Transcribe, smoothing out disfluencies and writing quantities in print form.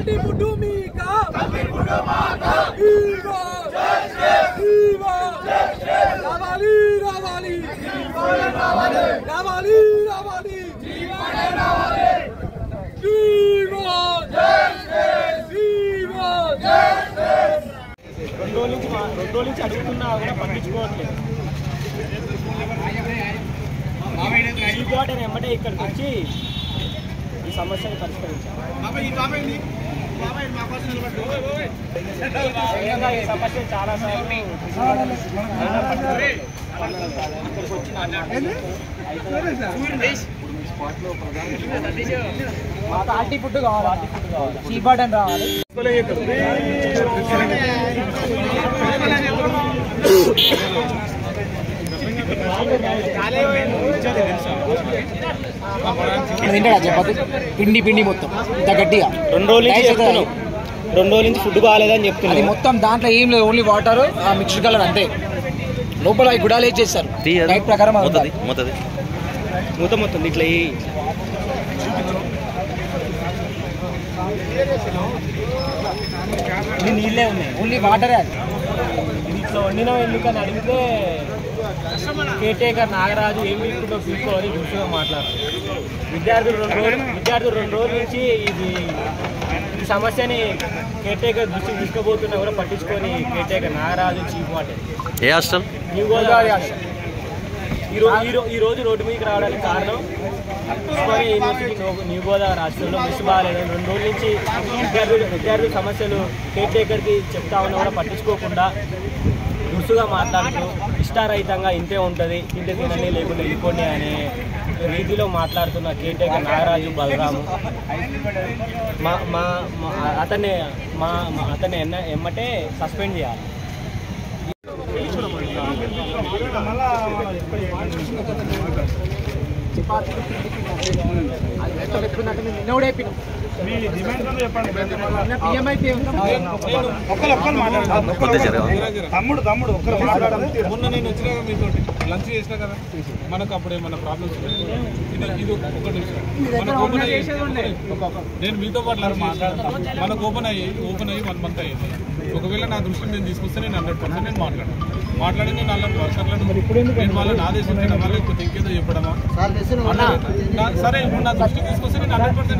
Party Pudumika, Viva, Viva, Ravali, Ravali, Ravali, Ravali, Viva, Viva, రెండు నుంచి అడుగుతున్నా కూడా పట్టించుకోవట్లేదు. ఎమ్మటే ఇక్కడికి వచ్చి ఈ సమస్యను పరిష్కరించాలి. ఈ సమస్య చాలా సార్లు ఇక్కడికి వచ్చి మాకు ఆర్టీ ఫుడ్ కావాలి, ఆర్టీ ఫుడ్ కావాలి, చీపాట్ అని రావాలి. తింటాడా చెప్పదు పిండి పిండి మొత్తం ఇంత గట్టిగా 2 రోజుల నుంచి ఫుడ్ బాగాలేదని చెప్తున్నా. అది మొత్తం దాంట్లో ఏం లేదు, ఓన్లీ వాటర్ ఆ మిక్స్డ్ కలర్ అంతే. లోపల గుడాలు వేసేస్తారు డైట్ ప్రకారం మొత్తం ఇట్లా నీళ్ళే ఉన్నాయి, ఓన్లీ వాటరే. అది ఇట్లా వండినాం ఎందుకని అడిగితే కేటేకర్ నాగరాజు ఏం తీసుకుంటో తీసుకోవాలి జ్యూస్గా మాట్లాడుతుంది. విద్యార్థులు 2 రోజుల నుంచి ఈ సమస్యని కేటేకర్ దృష్టికి తీసుకుపోతున్నా కూడా పట్టించుకొని కేటేకర్ నాగరాజు చీఫ్ వాటర్ ఏ హాస్టల్ న్యూ గోదావరి హాస్టల్ ఈ రోజు రోడ్డు మీదకి రావడానికి కారణం ఉస్మానియా యూనివర్సిటీ న్యూ గోదావరి హాస్టల్లో మిస్ బాగాలేదు. 2 రోజుల నుంచి విద్యార్థుల సమస్యలు కేటేకర్కి చెప్తా ఉన్నా కూడా పట్టించుకోకుండా దురుసుగా మాట్లాడుతూ ఇష్టారహితంగా ఇంతే ఉంటుంది, తింటే తినండి లేకుండా వెళ్ళిపోండి అనే రీతిలో మాట్లాడుతున్న కేటేకర్ నాగరాజు బలరాము అతన్ని ఎమ్మటే సస్పెండ్ చేయాలి. తమ్ముడు మొన్న నేను వచ్చినా మీతో లంచ్ చేసినా కదా, మనకు అప్పుడు ఏమన్నా ప్రాబ్లమ్స్ ఇది ఒకటి మనకు ఓపెన్ అయ్యి నేను మీతో పాటు మనకు ఓపెన్ అయ్యి 1 month అయ్యింది. ఒకవేళ నా దృష్టిని నేను తీసుకొస్తే నేను 100% నేను మాట్లాడి నేను వాళ్ళ వర్కర్లను నేను వాళ్ళని ఆదేశించడమా లేకపోతే ఇంకేదో చెప్పడమా సరే ఇప్పుడు నా దృష్టికి తీసుకొస్తే నేను 100%